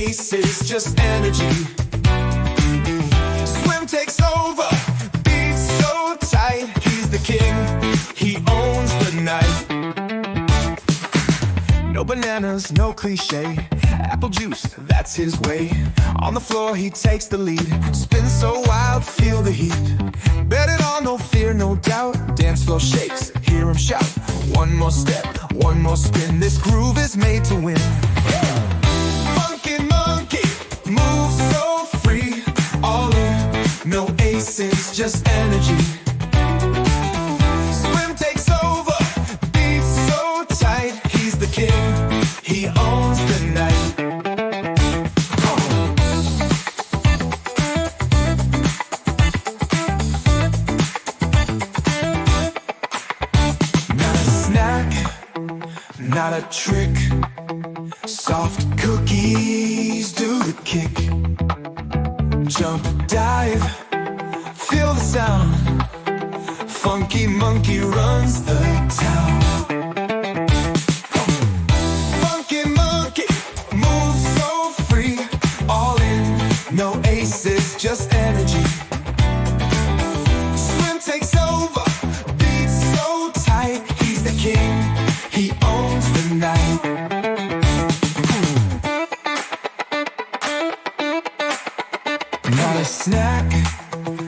aces, just energy. Swim takes over, beats so tight. He's the king, he owns the night. No bananas, no cliche. Apple juice, that's his way. On the floor, he takes the lead. Spins so wild, feel the heat. Bet it all, no fear, no doubt. Dance floor shakes, hear him shout. One more step, one more spin. This groove is made to win. Funky monkey, move so free. All in, no aces, just energy. Swim takes over, beats so tight. He's the king, he owns the night. Not a trick, soft cookies do the kick. Jump, dive, feel the sound. Funky monkey runs the town. Funky monkey, move so free. All in, no aces, just energy. Swim takes over, beats so tight. He's the king, he owns the night. Not a snack,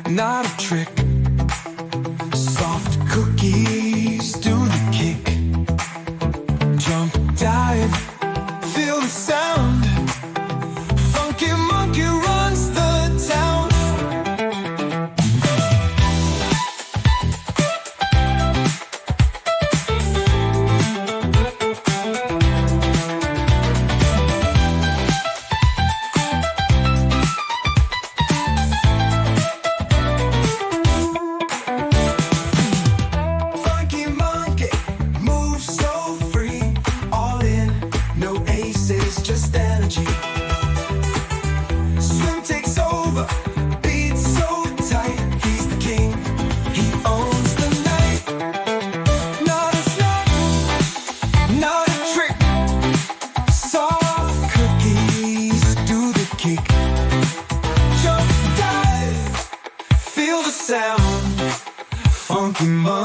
not a trick. Soft cookies do the kick. Jump, dive, feel the sound. Funky monkey runs the town. Just energy. Swim takes over, beats so tight. He's the king, he owns the night. Not a snack, not a trick. Soft cookies do the kick. Jump, dive, feel the sound. Funky monkey